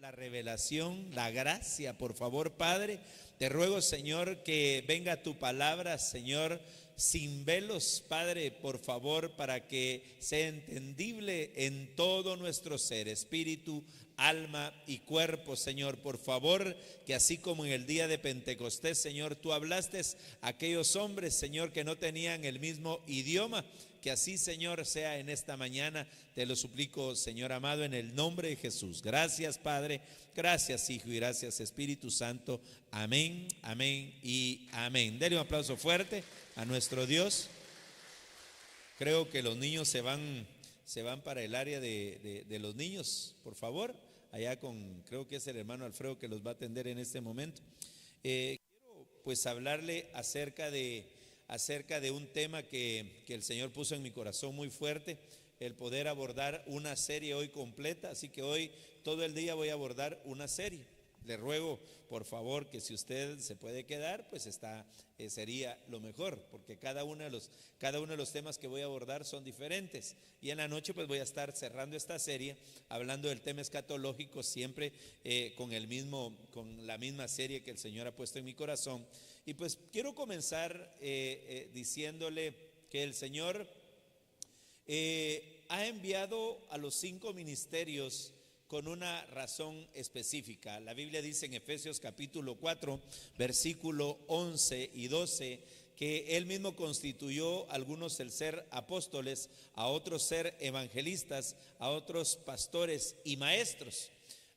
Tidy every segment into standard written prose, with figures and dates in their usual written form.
la revelación, la gracia, por favor, Padre. Te ruego, Señor, que venga tu palabra, Señor, sin velos, Padre, por favor, para que sea entendible en todo nuestro ser, espíritu, alma y cuerpo, Señor. Por favor, que así como en el día de Pentecostés, Señor, tú hablaste a aquellos hombres, Señor, que no tenían el mismo idioma, que así, Señor, sea en esta mañana. Te lo suplico, Señor amado, en el nombre de Jesús. Gracias, Padre. Gracias, Hijo, y gracias, Espíritu Santo. Amén, amén y amén. Dele un aplauso fuerte a nuestro Dios. Creo que los niños se van para el área de los niños, por favor. Allá creo que es el hermano Alfredo que los va a atender en este momento. Quiero pues hablarle acerca de un tema que el Señor puso en mi corazón muy fuerte, el poder abordar una serie hoy completa. Así que hoy todo el día voy a abordar una serie. Le ruego, por favor, que si usted se puede quedar, pues sería lo mejor, porque cada uno de los temas que voy a abordar son diferentes. Y en la noche pues voy a estar cerrando esta serie hablando del tema escatológico, siempre con la misma serie que el Señor ha puesto en mi corazón. Y pues quiero comenzar diciéndole que el Señor ha enviado a los 5 ministerios con una razón específica. La Biblia dice en Efesios capítulo 4, versículo 11 y 12, que Él mismo constituyó a algunos el ser apóstoles, a otros ser evangelistas, a otros pastores y maestros,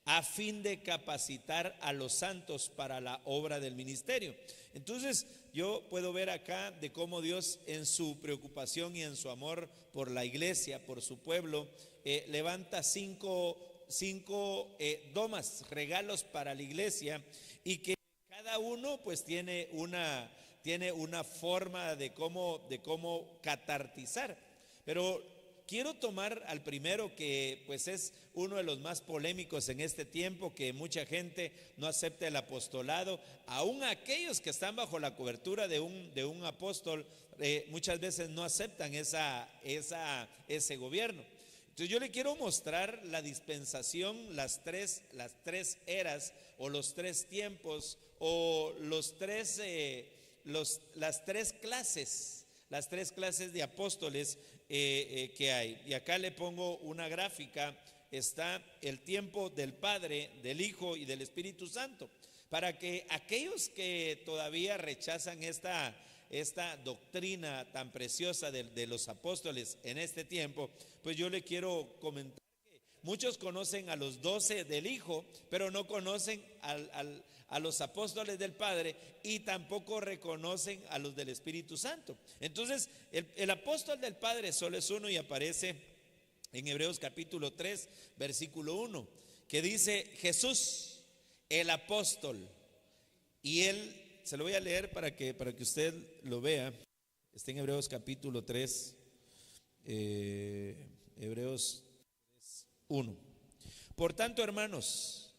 a fin de capacitar a los santos para la obra del ministerio. Entonces yo puedo ver acá de cómo Dios, en su preocupación y en su amor por la iglesia, por su pueblo, levanta cinco domas, regalos para la iglesia, y que cada uno pues tiene una forma de cómo catartizar. Pero quiero tomar al primero, que pues es uno de los más polémicos en este tiempo, que mucha gente no acepta el apostolado. Aún aquellos que están bajo la cobertura de un apóstol muchas veces no aceptan ese gobierno. Entonces yo le quiero mostrar la dispensación, las tres eras, o los 3 tiempos, o las tres clases de apóstoles que hay. Y acá le pongo una gráfica. Está el tiempo del Padre, del Hijo y del Espíritu Santo, para que aquellos que todavía rechazan esta doctrina tan preciosa de los apóstoles en este tiempo, pues yo le quiero comentar que muchos conocen a los 12 del Hijo, pero no conocen a los apóstoles del Padre, y tampoco reconocen a los del Espíritu Santo. Entonces el apóstol del Padre solo es uno, y aparece en Hebreos capítulo 3 versículo 1, que dice: Jesús, el apóstol. Y él, se lo voy a leer para que usted lo vea. Está en Hebreos capítulo 3, Hebreos 1. Por tanto, hermanos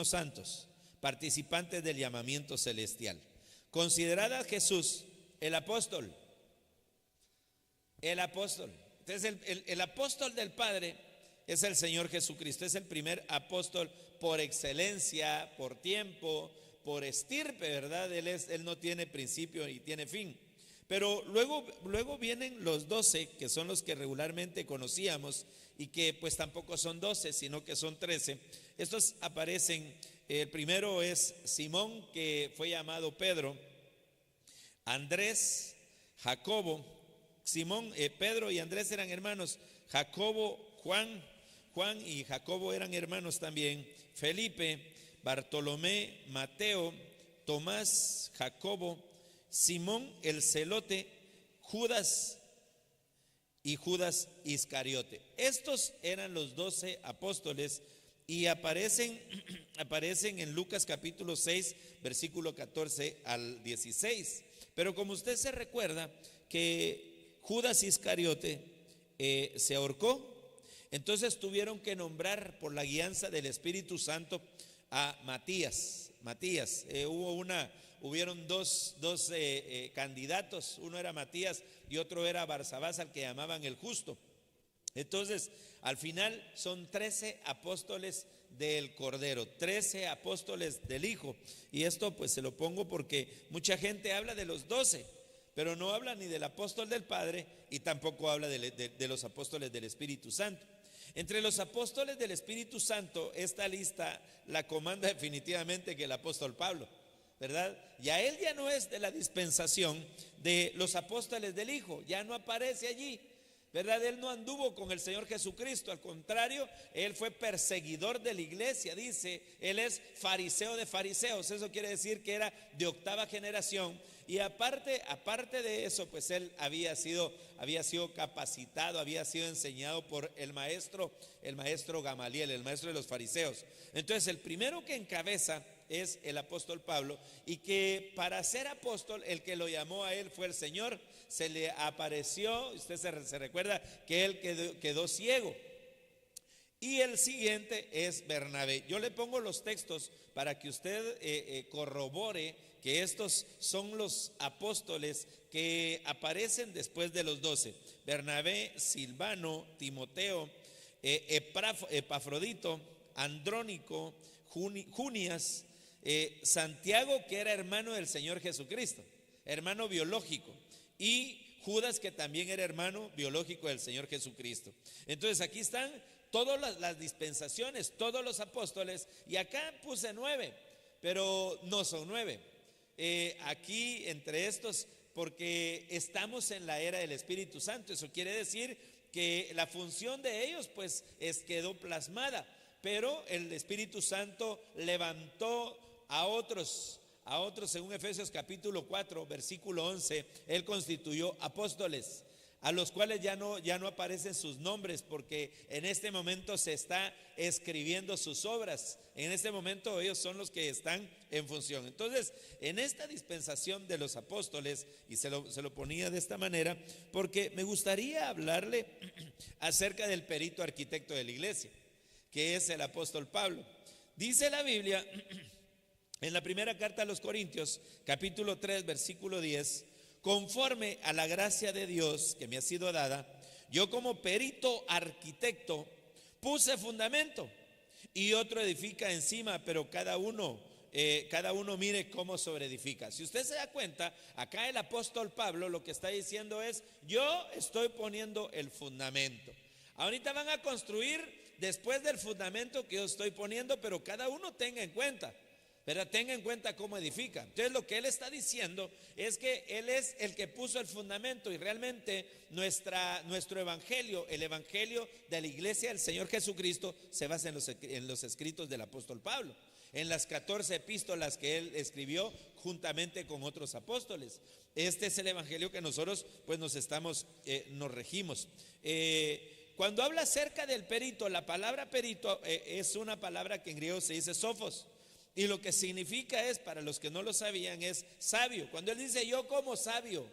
santos, participantes del llamamiento celestial, considerad a Jesús el apóstol. Entonces el apóstol del Padre es el Señor Jesucristo. Es el primer apóstol por excelencia, por tiempo, por estirpe, ¿verdad? Él no tiene principio y tiene fin. Pero luego vienen los 12, que son los que regularmente conocíamos, y que pues tampoco son 12, sino que son 13. Estos aparecen. El primero es Simón, que fue llamado Pedro; Andrés; Jacobo. Pedro y Andrés eran hermanos. Jacobo, Juan y Jacobo eran hermanos también. Felipe, Bartolomé, Mateo, Tomás, Jacobo, Simón el celote, Judas y Judas Iscariote. Estos eran los 12 apóstoles, y aparecen en Lucas capítulo 6 versículo 14 al 16. Pero como usted se recuerda que Judas Iscariote se ahorcó, entonces tuvieron que nombrar por la guianza del Espíritu Santo a Matías. Hubieron dos candidatos. Uno era Matías y otro era Barsabás, al que llamaban el justo. Entonces al final son 13 apóstoles del Cordero, 13 apóstoles del Hijo. Y esto pues se lo pongo porque mucha gente habla de los 12, pero no habla ni del apóstol del Padre y tampoco habla de los apóstoles del Espíritu Santo. Entre los apóstoles del Espíritu Santo, esta lista la comanda definitivamente que el apóstol Pablo, ¿verdad? Ya él ya no es de la dispensación de los apóstoles del Hijo, ya no aparece allí, ¿verdad? Él no anduvo con el Señor Jesucristo, al contrario, él fue perseguidor de la iglesia, dice, él es fariseo de fariseos, eso quiere decir que era de octava generación. Y aparte de eso, pues él había sido capacitado, había sido enseñado por el maestro Gamaliel, el maestro de los fariseos. Entonces el primero que encabeza es el apóstol Pablo, y que para ser apóstol el que lo llamó a él fue el Señor. Se le apareció, usted se recuerda que él quedó ciego. Y el siguiente es Bernabé. Yo le pongo los textos para que usted corrobore que estos son los apóstoles que aparecen después de los 12. Bernabé, Silvano, Timoteo, Epafrodito, Andrónico, Junias, Santiago, que era hermano del Señor Jesucristo, hermano biológico, y Judas, que también era hermano biológico del Señor Jesucristo. Entonces aquí están todas las dispensaciones, todos los apóstoles, y acá puse 9, pero no son 9. Aquí entre estos, porque estamos en la era del Espíritu Santo, eso quiere decir que la función de ellos pues quedó plasmada, pero el Espíritu Santo levantó a otros según Efesios capítulo 4 versículo 11, él constituyó apóstoles, a los cuales ya no aparecen sus nombres, porque en este momento se está escribiendo sus obras. En este momento ellos son los que están en función. Entonces, en esta dispensación de los apóstoles, y se lo ponía de esta manera, porque me gustaría hablarle acerca del perito arquitecto de la iglesia, que es el apóstol Pablo. Dice la Biblia en la primera carta a los Corintios, capítulo 3, versículo 10, conforme a la gracia de Dios que me ha sido dada, yo como perito arquitecto puse fundamento y otro edifica encima, pero cada uno mire cómo sobreedifica. Si usted se da cuenta, acá el apóstol Pablo lo que está diciendo es: yo estoy poniendo el fundamento. Ahorita van a construir después del fundamento que yo estoy poniendo, pero cada uno tenga en cuenta, pero tenga en cuenta cómo edifica. Entonces lo que él está diciendo es que él es el que puso el fundamento, y realmente nuestro evangelio, el evangelio de la iglesia del Señor Jesucristo, se basa en los escritos del apóstol Pablo, en las 14 epístolas que él escribió juntamente con otros apóstoles. Este es el evangelio que nosotros pues nos regimos. Cuando habla acerca del perito, la palabra perito es una palabra que en griego se dice sophos, y lo que significa es, para los que no lo sabían, es sabio. Cuando él dice yo como sabio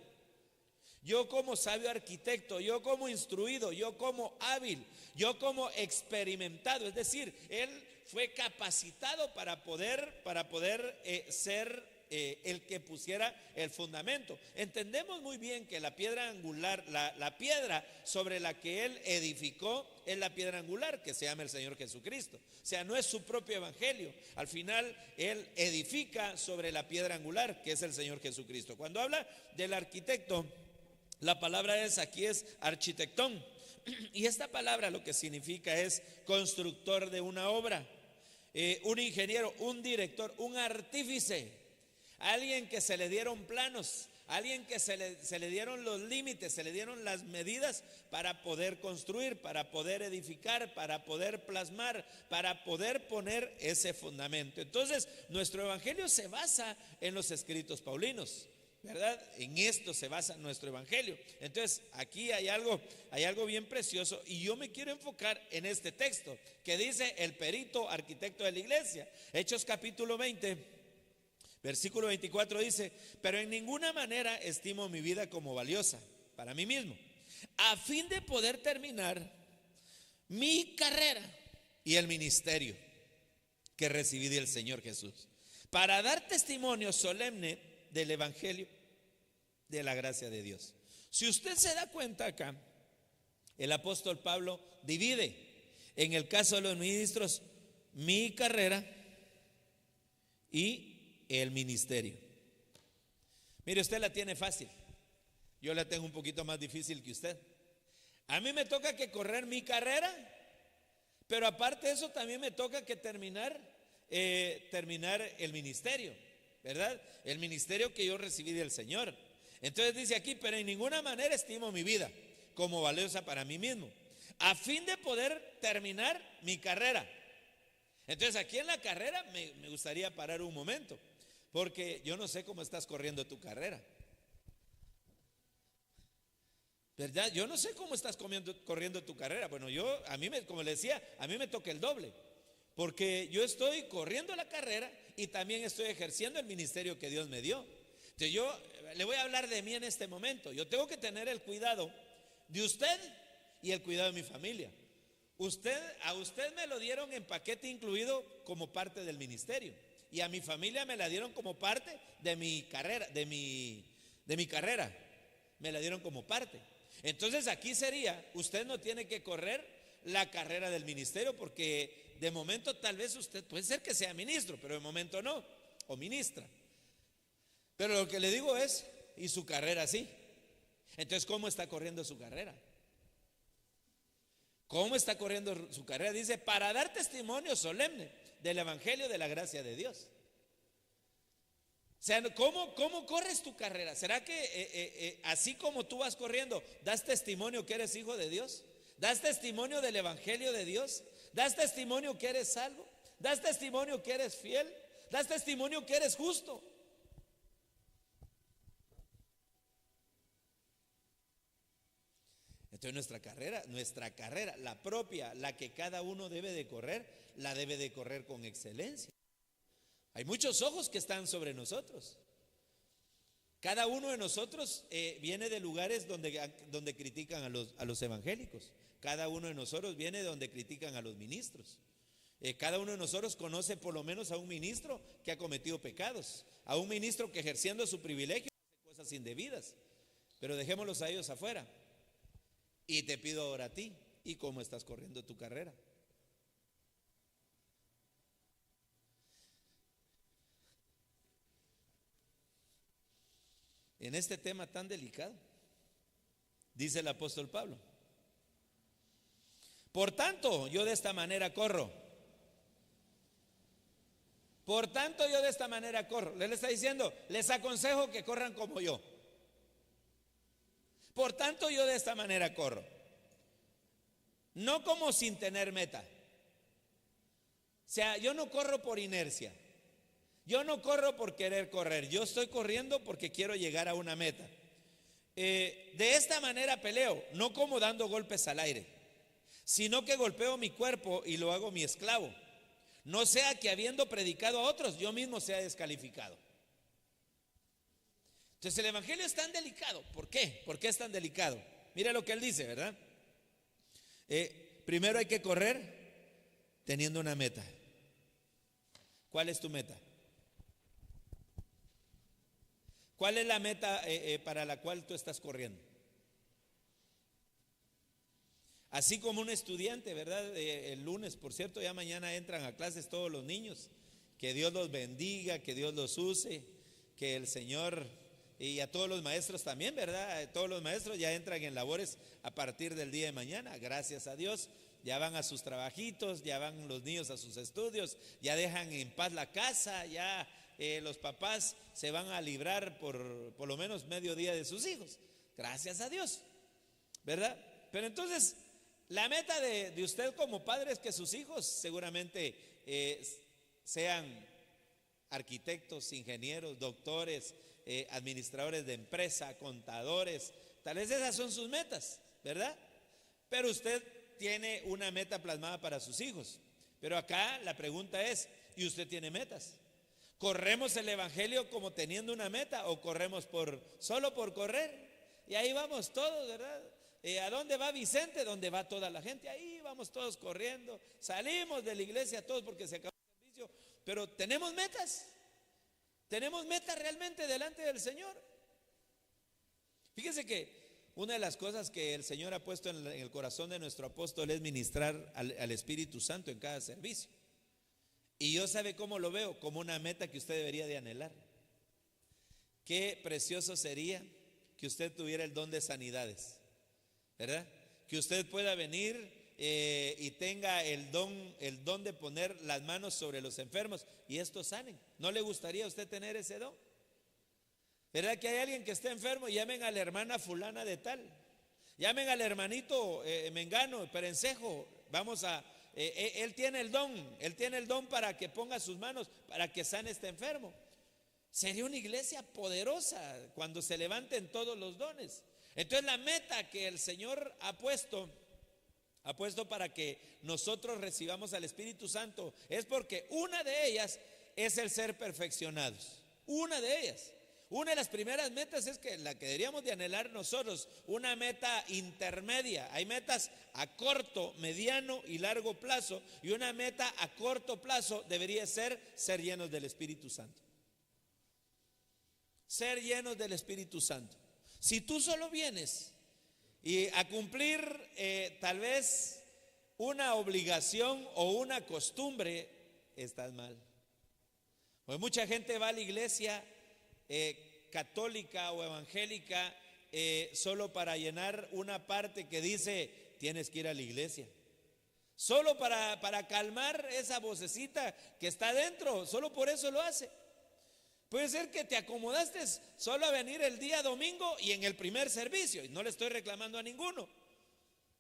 arquitecto, yo como instruido, yo como hábil, yo como experimentado, es decir, él fue capacitado para poder ser el que pusiera el fundamento. Entendemos muy bien que la piedra angular, la piedra sobre la que él edificó, es la piedra angular, que se llama el Señor Jesucristo. O sea, no es su propio evangelio. Al final él edifica sobre la piedra angular, que es el Señor Jesucristo. Cuando habla del arquitecto, la palabra aquí es architectón, y esta palabra lo que significa es constructor de una obra, un ingeniero, un director, un artífice, alguien que se le dieron planos, alguien que se le dieron los límites, se le dieron las medidas para poder construir, para poder edificar, para poder plasmar, para poder poner ese fundamento. Entonces, nuestro evangelio se basa en los escritos paulinos, ¿verdad? En esto se basa nuestro evangelio. Entonces, aquí hay algo bien precioso, y yo me quiero enfocar en este texto que dice el perito arquitecto de la iglesia. Hechos capítulo 20, versículo 24 dice: pero en ninguna manera estimo mi vida como valiosa para mí mismo, a fin de poder terminar mi carrera y el ministerio que recibí del Señor Jesús, para dar testimonio solemne del evangelio de la gracia de Dios. Si usted se da cuenta acá, el apóstol Pablo divide. En el caso de los ministros, mi carrera y el ministerio. Mire, usted la tiene fácil, yo la tengo un poquito más difícil que usted. A mí me toca que correr mi carrera, pero aparte de eso también me toca que terminar el ministerio, ¿verdad? El ministerio que yo recibí del Señor. Entonces dice aquí, pero en ninguna manera estimo mi vida como valiosa para mí mismo, a fin de poder terminar mi carrera. Entonces aquí en la carrera me gustaría parar un momento, porque yo no sé cómo estás corriendo tu carrera, ¿verdad? Yo no sé cómo estás corriendo tu carrera. Bueno, como le decía, a mí me toca el doble, porque yo estoy corriendo la carrera y también estoy ejerciendo el ministerio que Dios me dio. Entonces yo le voy a hablar de mí en este momento. Yo tengo que tener el cuidado de usted y el cuidado de mi familia. A usted me lo dieron en paquete incluido como parte del ministerio, y a mi familia me la dieron como parte de mi carrera, de mi carrera, me la dieron como parte. Entonces aquí sería, usted no tiene que correr la carrera del ministerio, porque de momento tal vez usted puede ser que sea ministro, pero de momento no, o ministra. Pero lo que le digo es, y su carrera sí. Entonces, ¿cómo está corriendo su carrera? ¿Cómo está corriendo su carrera? Dice, para dar testimonio solemne del evangelio de la gracia de Dios. O sea, ¿cómo corres tu carrera? ¿Será que así como tú vas corriendo, das testimonio que eres hijo de Dios? ¿Das testimonio del evangelio de Dios? ¿Das testimonio que eres salvo? ¿Das testimonio que eres fiel? ¿Das testimonio que eres justo? Entonces nuestra carrera, la propia, la que cada uno debe de correr, la debe de correr con excelencia. Hay muchos ojos que están sobre nosotros. Cada uno de nosotros viene de lugares donde critican a los evangélicos. Cada uno de nosotros viene de donde critican a los ministros. Cada uno de nosotros conoce por lo menos a un ministro que ha cometido pecados, a un ministro que ejerciendo su privilegio hace cosas indebidas. Pero dejémoslos a ellos afuera. Y te pido ahora a ti, ¿y cómo estás corriendo tu carrera? En este tema tan delicado, dice el apóstol Pablo: por tanto, yo de esta manera corro. Por tanto, yo de esta manera corro. Él está diciendo, les aconsejo que corran como yo. Por tanto, yo de esta manera corro. No como sin tener meta. O sea, yo no corro por inercia. Yo no corro por querer correr. Yo estoy corriendo porque quiero llegar a una meta. De esta manera peleo, no como dando golpes al aire, sino que golpeo mi cuerpo y lo hago mi esclavo. No sea que habiendo predicado a otros, yo mismo sea descalificado. Entonces el evangelio es tan delicado. ¿Por qué? ¿Por qué es tan delicado? Mira lo que él dice, ¿verdad? Primero hay que correr teniendo una meta. ¿Cuál es tu meta? ¿Cuál es la meta para la cual tú estás corriendo? Así como un estudiante, ¿verdad? El lunes, por cierto, ya mañana entran a clases todos los niños. Que Dios los bendiga, que Dios los use, que el Señor, y a todos los maestros también, ¿verdad? Todos los maestros ya entran en labores a partir del día de mañana, gracias a Dios. Ya van a sus trabajitos, ya van los niños a sus estudios, ya dejan en paz la casa, ya los papás se van a librar por lo menos medio día de sus hijos, gracias a Dios, ¿verdad? Pero entonces la meta de usted como padre es que sus hijos seguramente sean arquitectos, ingenieros, doctores, administradores de empresa, contadores. Tal vez esas son sus metas, ¿verdad? Pero usted tiene una meta plasmada para sus hijos. Pero acá la pregunta es, ¿y usted tiene metas? ¿Corremos el evangelio como teniendo una meta o corremos solo por correr? Y ahí vamos todos, ¿verdad? ¿A dónde va Vicente? ¿Dónde va toda la gente? Ahí vamos todos corriendo. Salimos de la iglesia todos porque se acabó el servicio. Pero tenemos metas. Tenemos metas realmente delante del Señor. Fíjense que una de las cosas que el Señor ha puesto en el corazón de nuestro apóstol es ministrar al Espíritu Santo en cada servicio. Y yo, ¿sabe cómo lo veo? Como una meta que usted debería de anhelar. Qué precioso sería que usted tuviera el don de sanidades, ¿verdad? Que usted pueda venir y tenga el don de poner las manos sobre los enfermos y estos sanen. ¿No le gustaría a usted tener ese don? ¿Verdad que hay alguien que esté enfermo? Llamen a la hermana fulana de tal, llamen al hermanito Mengano, Perencejo. Él tiene el don para que ponga sus manos, para que sane este enfermo. Sería una iglesia poderosa cuando se levanten todos los dones. Entonces la meta que el Señor ha puesto para que nosotros recibamos al Espíritu Santo es porque una de ellas es el ser perfeccionados. Una de ellas. Una de las primeras metas es que la que deberíamos de anhelar nosotros, una meta intermedia. Hay metas a corto, mediano y largo plazo, y una meta a corto plazo debería ser llenos del Espíritu Santo. Ser llenos del Espíritu Santo. Si tú solo vienes y a cumplir tal vez una obligación o una costumbre, estás mal. Pues mucha gente va a la iglesia católica o evangélica solo para llenar una parte que dice tienes que ir a la iglesia, solo para calmar esa vocecita que está dentro, solo por eso lo hace. Puede ser que te acomodaste solo a venir el día domingo y en el primer servicio, y no le estoy reclamando a ninguno,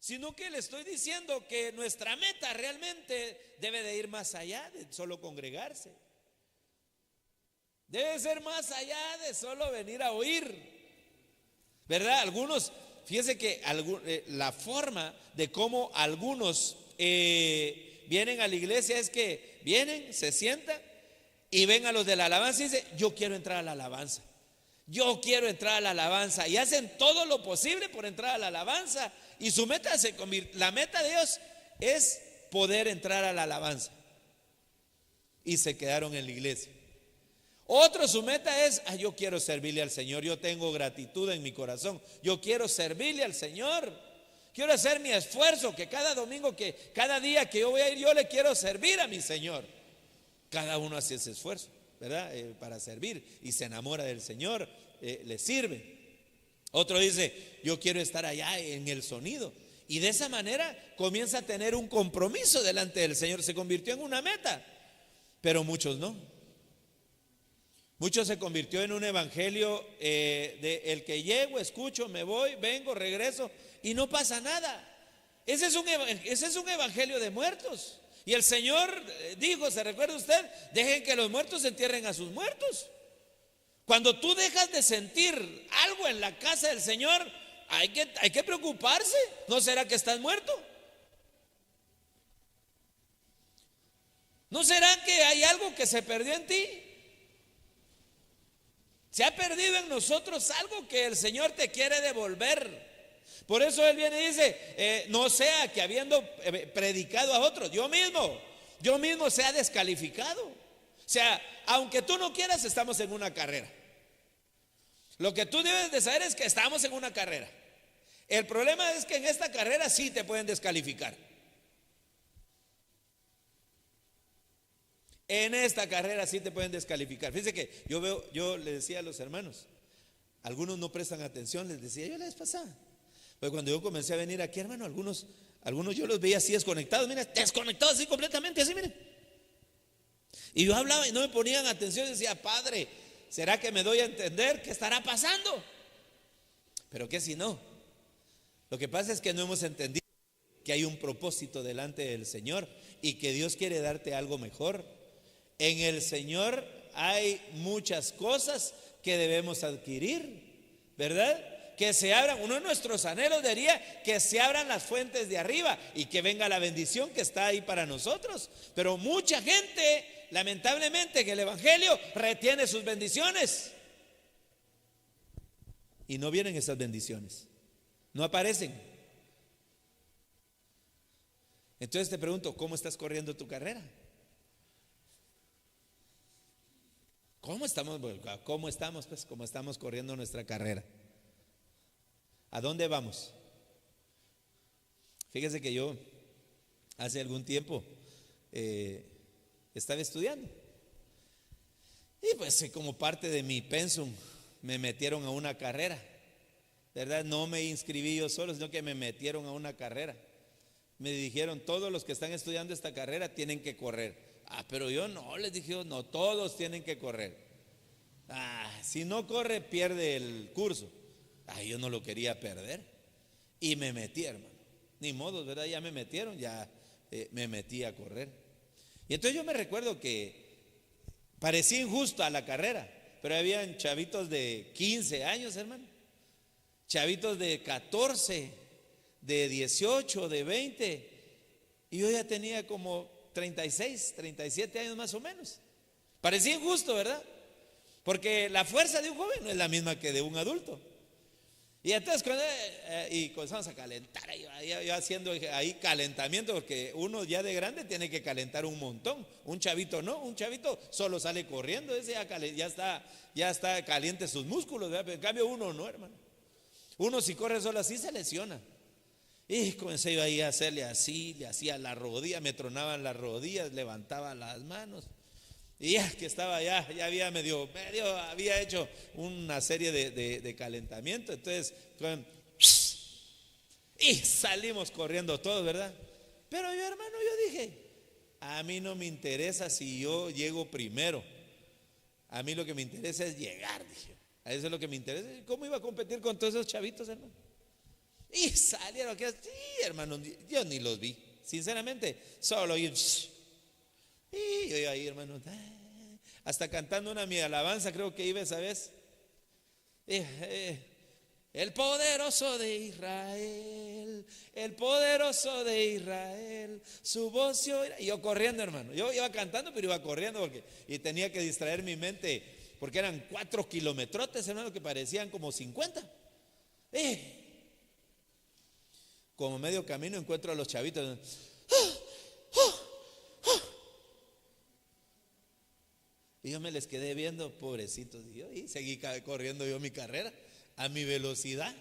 sino que le estoy diciendo que nuestra meta realmente debe de ir más allá de solo congregarse. Debe ser más allá de solo venir a oír, ¿verdad? Algunos, fíjese que la forma de cómo algunos vienen a la iglesia es que vienen, se sientan y ven a los de la alabanza y dicen, yo quiero entrar a la alabanza, yo quiero entrar a la alabanza, y hacen todo lo posible por entrar a la alabanza, y su meta la meta de Dios es poder entrar a la alabanza, y se quedaron en la iglesia. Otro, su meta es, yo quiero servirle al Señor, yo tengo gratitud en mi corazón, yo quiero servirle al Señor, quiero hacer mi esfuerzo, que cada domingo, que cada día que yo voy a ir, yo le quiero servir a mi Señor. Cada uno hace ese esfuerzo, ¿verdad? Para servir, y se enamora del Señor, le sirve. Otro dice, yo quiero estar allá en el sonido, y de esa manera comienza a tener un compromiso delante del Señor, se convirtió en una meta, pero muchos no. Muchos se convirtió en un evangelio de el que llego, escucho, me voy, vengo, regreso y no pasa nada. Ese es un evangelio de muertos. Y el Señor dijo, ¿se recuerda usted? Dejen que los muertos entierren a sus muertos. Cuando tú dejas de sentir algo en la casa del Señor, hay que preocuparse. ¿No será que estás muerto? ¿No será que hay algo que se perdió en ti? Se ha perdido en nosotros algo que el Señor te quiere devolver. Por eso Él viene y dice, no sea que habiendo predicado a otros, yo mismo sea descalificado. O sea, aunque tú no quieras, estamos en una carrera. Lo que tú debes de saber es que estamos en una carrera. El problema es que en esta carrera sí te pueden descalificar. En esta carrera sí te pueden descalificar. Fíjense que yo le decía a los hermanos, algunos no prestan atención, les decía yo la vez pasada. Pero cuando yo comencé a venir aquí, hermano, algunos yo los veía así desconectados, mira, desconectados así completamente, así, miren. Y yo hablaba y no me ponían atención, decía, Padre, ¿será que me doy a entender qué estará pasando? Pero ¿qué si no? Lo que pasa es que no hemos entendido que hay un propósito delante del Señor y que Dios quiere darte algo mejor. En el Señor hay muchas cosas que debemos adquirir, ¿verdad? Que se abran, uno de nuestros anhelos diría que se abran las fuentes de arriba y que venga la bendición que está ahí para nosotros. Pero mucha gente, lamentablemente, en el evangelio retiene sus bendiciones y no vienen esas bendiciones, no aparecen. Entonces te pregunto, ¿cómo estás corriendo tu carrera? ¿Cómo estamos? Pues, ¿cómo estamos corriendo nuestra carrera? ¿A dónde vamos? Fíjese que yo hace algún tiempo estaba estudiando. Y pues como parte de mi pensum me metieron a una carrera, ¿verdad? No me inscribí yo solo, sino que me metieron a una carrera. Me dijeron, todos los que están estudiando esta carrera tienen que correr. Pero yo no, les dije yo, no, todos tienen que correr. Si no corre, pierde el curso. Yo no lo quería perder. Y me metí, hermano. Ni modo, ¿verdad? Ya me metieron, ya me metí a correr. Y entonces yo me recuerdo que parecía injusto a la carrera, pero habían chavitos de 15 años, hermano. Chavitos de 14, de 18, de 20. Y yo ya tenía como 36, 37 años más o menos. Parecía injusto, ¿verdad? Porque la fuerza de un joven no es la misma que de un adulto. Y entonces y comenzamos a calentar, yo haciendo ahí calentamiento, porque uno ya de grande tiene que calentar un montón. Un chavito no, un chavito solo sale corriendo, ese ya está caliente sus músculos, ¿verdad? Pero en cambio uno no, hermano. Uno si corre solo así se lesiona. Y comencé yo ahí a hacerle así, le hacía la rodilla, me tronaban las rodillas, levantaba las manos. Y ya que estaba ya había medio había hecho una serie de calentamiento. Entonces, y salimos corriendo todos, ¿verdad? Pero yo, hermano, yo dije, a mí no me interesa si yo llego primero. A mí lo que me interesa es llegar, dije. A eso es lo que me interesa. ¿Cómo iba a competir con todos esos chavitos, hermano? Y salieron aquí, sí, hermano, yo ni los vi, sinceramente, solo oí. Y yo iba ahí, hermano, hasta cantando una mi alabanza, creo que iba esa vez. El poderoso de Israel, el poderoso de Israel, su voz se oirá. Y yo corriendo, hermano, yo iba cantando, pero iba corriendo y tenía que distraer mi mente, porque eran 4 kilometrotes, hermano, que parecían como 50. Como medio camino encuentro a los chavitos. Y yo me les quedé viendo, pobrecitos. Y seguí corriendo yo mi carrera a mi velocidad.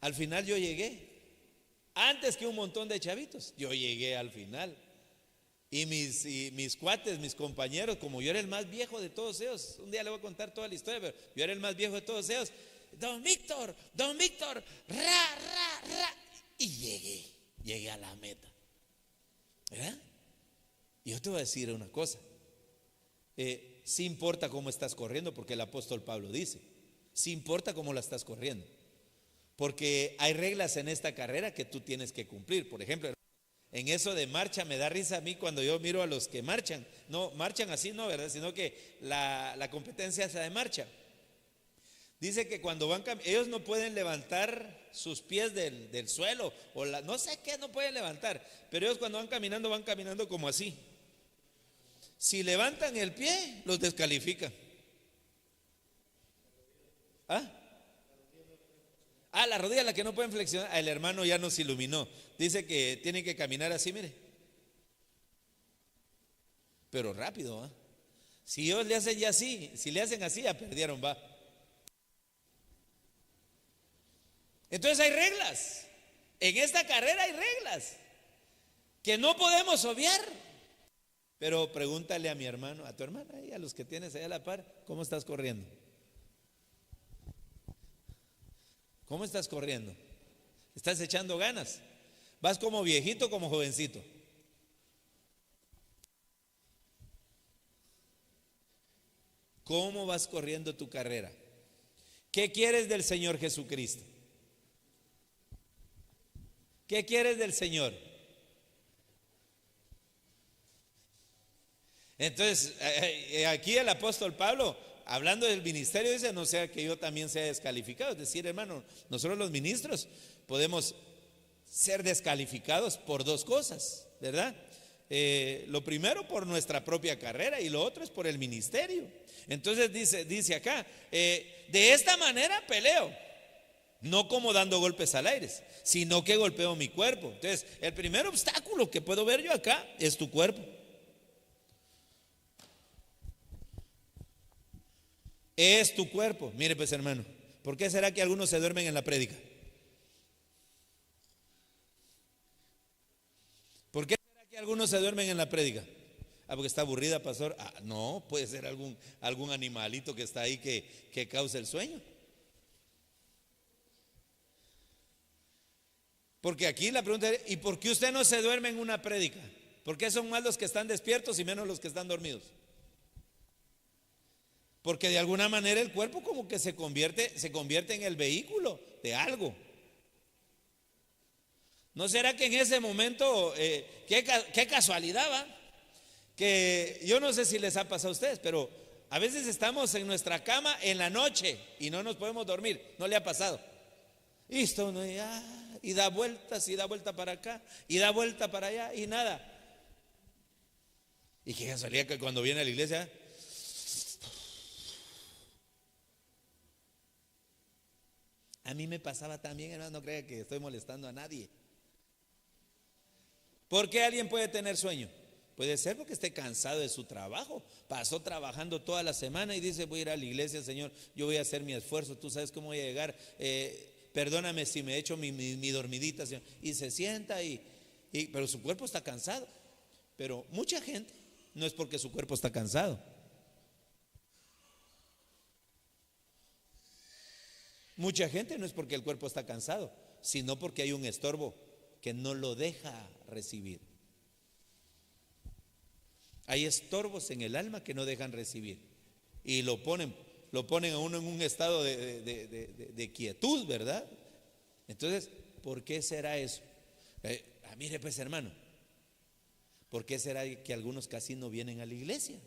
Al final yo llegué, antes que un montón de chavitos. Yo llegué al final. Y mis cuates, mis compañeros, como yo era el más viejo de todos ellos, un día le voy a contar toda la historia, pero yo era el más viejo de todos ellos. Don Víctor, ra. Y llegué a la meta, ¿verdad? Y yo te voy a decir una cosa. Sí importa cómo estás corriendo, porque el apóstol Pablo dice, sí importa cómo la estás corriendo, porque hay reglas en esta carrera que tú tienes que cumplir. Por ejemplo, en eso de marcha me da risa a mí cuando yo miro a los que marchan. No, marchan así, no, ¿verdad? Sino que la competencia es de marcha. Dice que cuando van, ellos no pueden levantar sus pies del suelo, o no sé qué, no pueden levantar, pero ellos cuando van caminando como así. Si levantan el pie, los descalifican. La rodilla la que no pueden flexionar. El hermano ya nos iluminó. Dice que tienen que caminar así, mire. Pero rápido, Si ellos le hacen ya así, si le hacen así, ya perdieron, va. Entonces hay reglas. En esta carrera hay reglas que no podemos obviar. Pero pregúntale a mi hermano, a tu hermana y a los que tienes allá a la par, ¿cómo estás corriendo? ¿Cómo estás corriendo? ¿Estás echando ganas? ¿Vas como viejito o como jovencito? ¿Cómo vas corriendo tu carrera? ¿Qué quieres del Señor Jesucristo? ¿Qué quieres del Señor? Entonces, aquí el apóstol Pablo, hablando del ministerio, dice, no sea que yo también sea descalificado. Es decir, hermano, nosotros los ministros podemos ser descalificados por dos cosas, ¿verdad? Lo primero por nuestra propia carrera y lo otro es por el ministerio. Entonces dice acá, de esta manera peleo, no como dando golpes al aire, sino que golpeo mi cuerpo. Entonces, el primer obstáculo que puedo ver yo acá es tu cuerpo. Es tu cuerpo. Mire pues, hermano, ¿por qué será que algunos se duermen en la prédica? ¿Por qué será que Algunos se duermen en la prédica. Porque está aburrida, pastor. No, puede ser algún animalito que está ahí que causa el sueño. Porque aquí la pregunta es: ¿y por qué usted no se duerme en una prédica? ¿Por qué son más los que están despiertos y menos los que están dormidos? Porque de alguna manera el cuerpo como que se convierte en el vehículo de algo. ¿No será que en ese momento, qué casualidad, va? Que yo no sé si les ha pasado a ustedes, pero a veces estamos en nuestra cama en la noche y no nos podemos dormir. ¿No le ha pasado? Y esto no, y da vueltas y da vuelta para acá y da vuelta para allá y nada. Y qué casualidad que cuando viene a la iglesia, a mí me pasaba también, hermano, no crea que estoy molestando a nadie. ¿Por qué alguien puede tener sueño? Puede ser porque esté cansado de su trabajo. Pasó trabajando toda la semana y dice: voy a ir a la iglesia, Señor, yo voy a hacer mi esfuerzo, tú sabes cómo voy a llegar, perdóname si me echo mi dormidita, Señor. Y se sienta pero su cuerpo está cansado. Pero mucha gente no es porque su cuerpo está cansado. Mucha gente no es porque el cuerpo está cansado, sino porque hay un estorbo que no lo deja recibir. Hay estorbos en el alma que no dejan recibir y lo ponen a uno en un estado de quietud, ¿verdad? Entonces, ¿por qué será eso? Mire pues, hermano, ¿por qué será que algunos casi no vienen a la iglesia?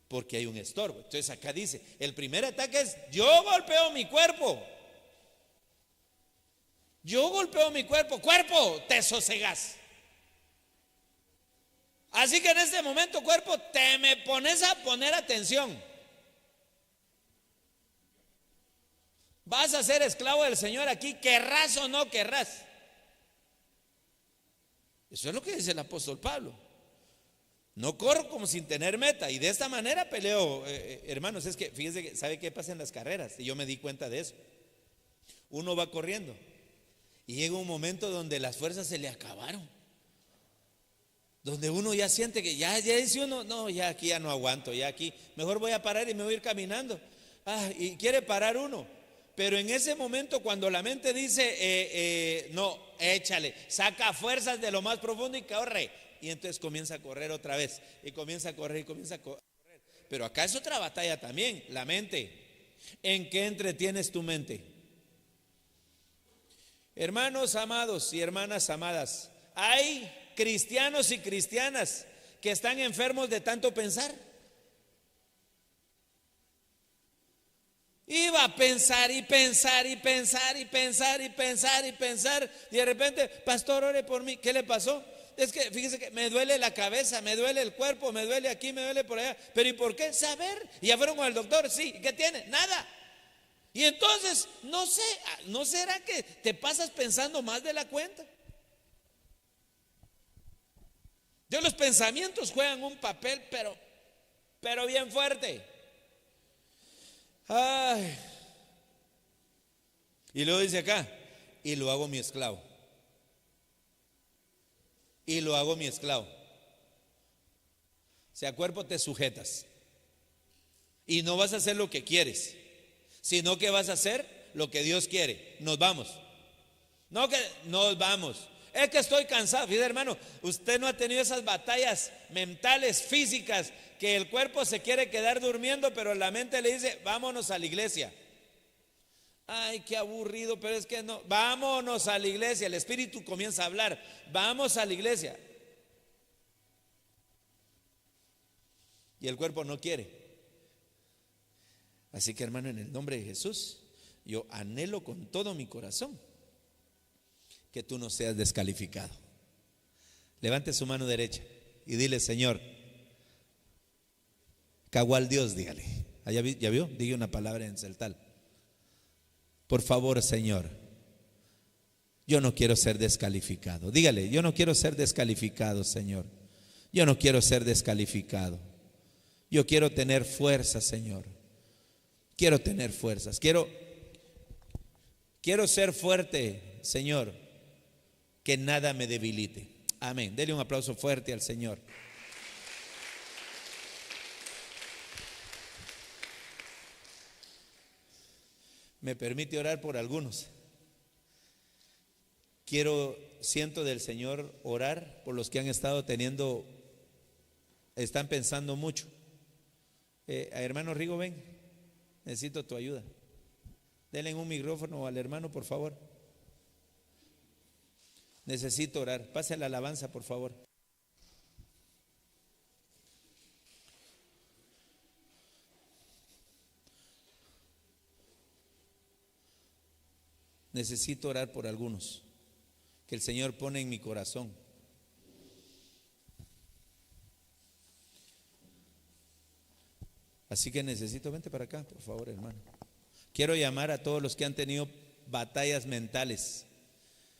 Porque hay un estorbo. Entonces acá dice, el primer ataque es: yo golpeo mi cuerpo. Yo golpeo mi cuerpo. Cuerpo, te sosegas. Así que en este momento, cuerpo, te me pones a poner atención. Vas a ser esclavo del Señor aquí, querrás o no querrás. Eso es lo que dice el apóstol Pablo. No corro como sin tener meta, y de esta manera peleo. Hermanos, es que fíjense que ¿sabe qué pasa en las carreras? Y yo me di cuenta de eso. Uno va corriendo y llega un momento donde las fuerzas se le acabaron, donde uno ya siente que ya dice uno: no, ya aquí ya no aguanto, ya aquí mejor voy a parar y me voy a ir caminando. Y quiere parar uno, pero en ese momento cuando la mente dice no, échale, saca fuerzas de lo más profundo y corre, y entonces comienza a correr otra vez, y comienza a correr y comienza a correr. Pero acá es otra batalla también, la mente. ¿En qué entretienes tu mente? Hermanos amados y hermanas amadas, hay cristianos y cristianas que están enfermos de tanto pensar. Iba a pensar y pensar y pensar y pensar y pensar y pensar, y de repente: pastor, ore por mí. ¿Qué le pasó? Es que fíjese que me duele la cabeza, me duele el cuerpo, me duele aquí, me duele por allá. Pero ¿y por qué? Saber. ¿Y ya fueron con el doctor? Sí. ¿Qué tiene? Nada. Y entonces, no sé, ¿no será que te pasas pensando más de la cuenta? Los pensamientos juegan un papel, pero bien fuerte. Y luego dice acá: y lo hago mi esclavo. Y lo hago mi esclavo. O sea, cuerpo, te sujetas. Y no vas a hacer lo que quieres, sino que vas a hacer lo que Dios quiere. Nos vamos. No que nos vamos. Es que estoy cansado. Fíjate, hermano, usted no ha tenido esas batallas mentales, físicas, que el cuerpo se quiere quedar durmiendo, pero la mente le dice: vámonos a la iglesia. Ay, qué aburrido, pero es que no. Vámonos a la iglesia. El espíritu comienza a hablar: vamos a la iglesia. Y el cuerpo no quiere. Así que, hermano, en el nombre de Jesús, yo anhelo con todo mi corazón que tú no seas descalificado. Levante su mano derecha y dile: Señor, cagual Dios, dígale. ¿Ya vio? Diga una palabra en celtal. Por favor, Señor, yo no quiero ser descalificado. Dígale: yo no quiero ser descalificado, Señor. Yo no quiero ser descalificado. Yo quiero tener fuerzas, Señor. Quiero tener fuerzas. Quiero ser fuerte, Señor. que nada me debilite. Amén. Dele un aplauso fuerte al Señor. Me permite orar por algunos. Siento del Señor orar por los que han estado están pensando mucho. Hermano Rigo, ven, necesito tu ayuda. Denle un micrófono al hermano, por favor. Necesito orar. Pase la alabanza, por favor. Necesito orar por algunos que el Señor pone en mi corazón. Así que vente para acá, por favor, hermano. Quiero llamar a todos los que han tenido batallas mentales,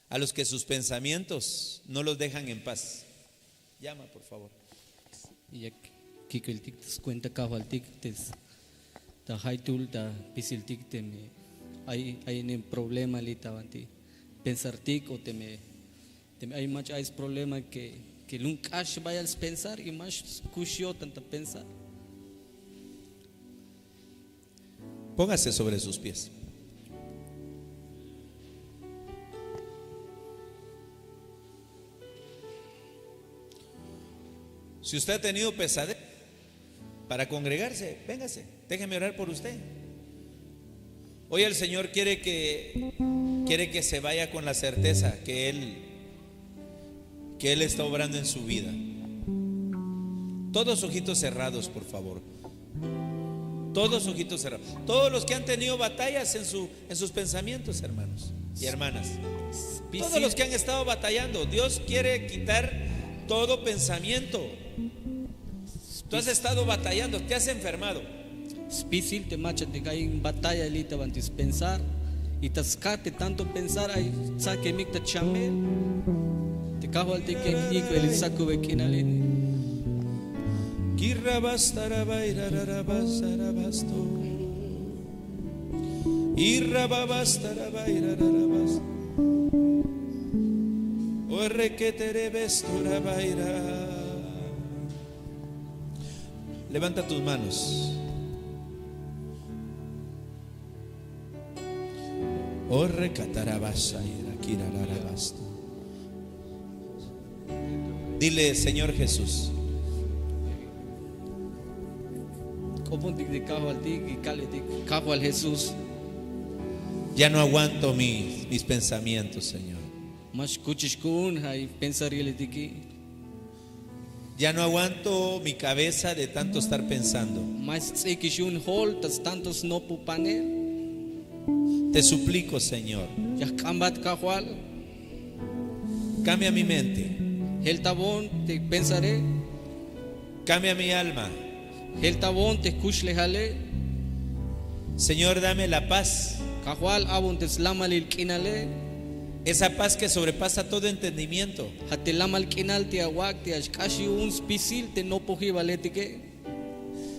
a los que sus pensamientos no los dejan en paz. Llama, por favor. Y aquí el tic cuenta cajo al tic ta haitul ta pisil tic hay un problema ali tavanti pensar tic o hay más problema que nunca vaya a pensar y más cusio tanta pensar. Póngase sobre sus pies. Si usted ha tenido pesadez para congregarse, véngase, déjeme orar por usted. Hoy el Señor quiere que se vaya con la certeza que Él está obrando en su vida. Todos ojitos cerrados, por favor. Todos ojitos cerrados. Todos los que han tenido batallas en sus pensamientos, hermanos y hermanas. Todos los que han estado batallando. Dios quiere quitar todo pensamiento. Tú has estado batallando, te has enfermado. Difícil te macha te cae en batalla elita antes pensar y tascate tanto pensar hay saque micta chame te cajo al tique y el saco bequinale. Levanta tus manos. Dile, Señor Jesús, Jesús, ya no aguanto mis pensamientos, Señor. Ya no aguanto mi cabeza de tanto estar pensando. Te suplico, Señor, cambia mi mente, cambia mi alma. Señor, dame la paz, esa paz que sobrepasa todo entendimiento.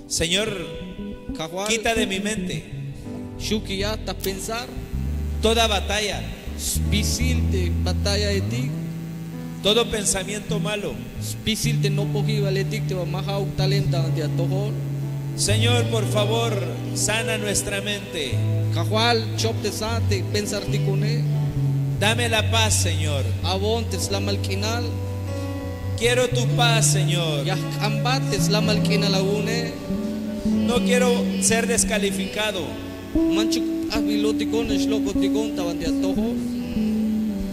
Señor, quita de mi mente toda batalla, todo pensamiento malo. Señor, por favor, sana nuestra mente. Dame la paz, Señor. Quiero tu paz, Señor. No quiero ser descalificado.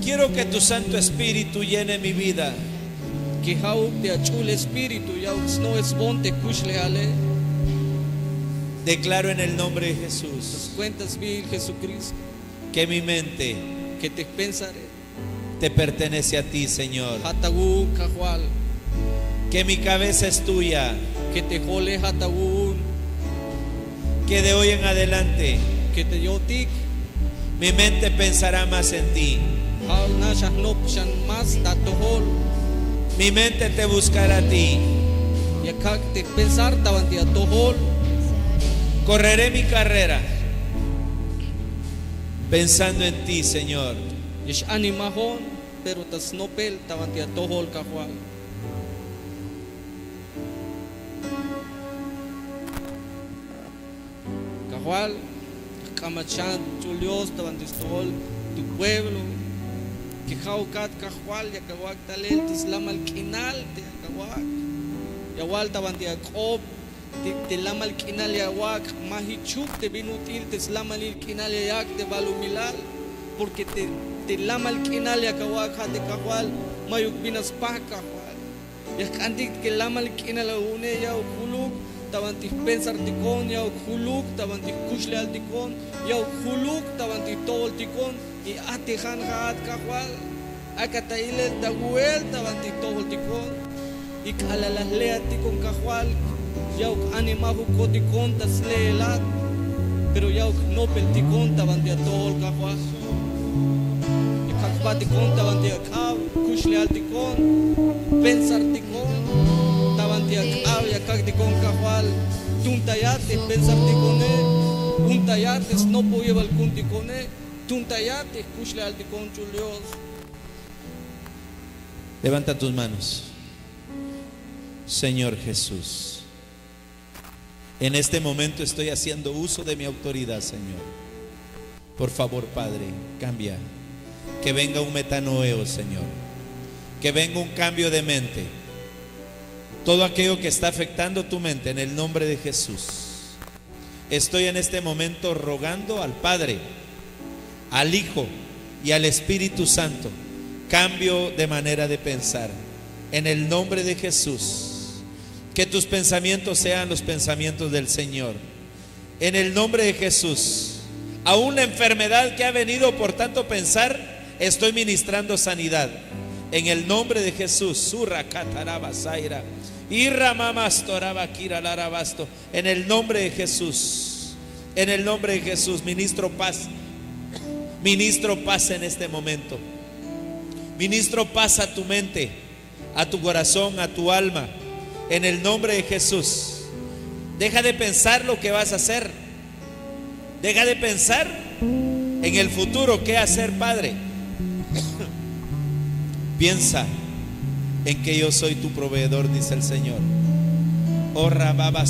Quiero que tu Santo Espíritu llene mi vida. Declaro en el nombre de Jesús que mi mente te pertenece a ti, Señor. Que mi cabeza es tuya. Que de hoy en adelante mi mente pensará más en ti. Mi mente te buscará a ti. Correré mi carrera pensando en ti, Señor. pero tas nopel tabantia tohol kahual. Kahual, kamachan, chulios, tabantis tohol, tu pueblo, que jaukat kahual, ya kahuak talel, tislama al kinal, te kahuak, yawal tabantia kob, te lama al kinal yawak, mahichuk, te binutil, tislama al kinal yak, te balumilal, porque te lama al kinal ya kahuak, te kahual, mayuk binas pa kahual, ya kandik que lama al kinal une ya ukuluk, tabantis pensar ticón, ya ukuluk, tabantis kushle al ticón, ya ukuluk, tabantis todo el ticón, y atijan hat kahual, acataile taguel, tabantis todo el ticón, y cala las lea ticón kahual, ya animajo coticón, tas leelat, pero ya no pelticón, tabantia todo el kahual. Ticón, tabantia cab, kushle al ticón, pensar ticón, tabantia cab, ya cacticón cajual, tuntayate, pensar ticone, untayates, no puedo llevar el cunticone, tuntayate, kushle al ticón chulios. Levanta tus manos. Señor Jesús, en este momento estoy haciendo uso de mi autoridad, Señor. Por favor, Padre, cambia. Que venga un metanoeo, Señor. Que venga un cambio de mente. Todo aquello que está afectando tu mente, en el nombre de Jesús. Estoy en este momento rogando al Padre, al Hijo y al Espíritu Santo. Cambio de manera de pensar. En el nombre de Jesús. Que tus pensamientos sean los pensamientos del Señor. En el nombre de Jesús. Aún la enfermedad que ha venido por tanto pensar, estoy ministrando sanidad en el nombre de Jesús. Surra catarabasaira, irra mamastoraba kiralarabasto. En el nombre de Jesús, en el nombre de Jesús, ministro paz en este momento. Ministro paz a tu mente, a tu corazón, a tu alma. En el nombre de Jesús. Deja de pensar lo que vas a hacer. Deja de pensar en el futuro, qué hacer, Padre. Piensa en que yo soy tu proveedor, dice el Señor. Oh, rababa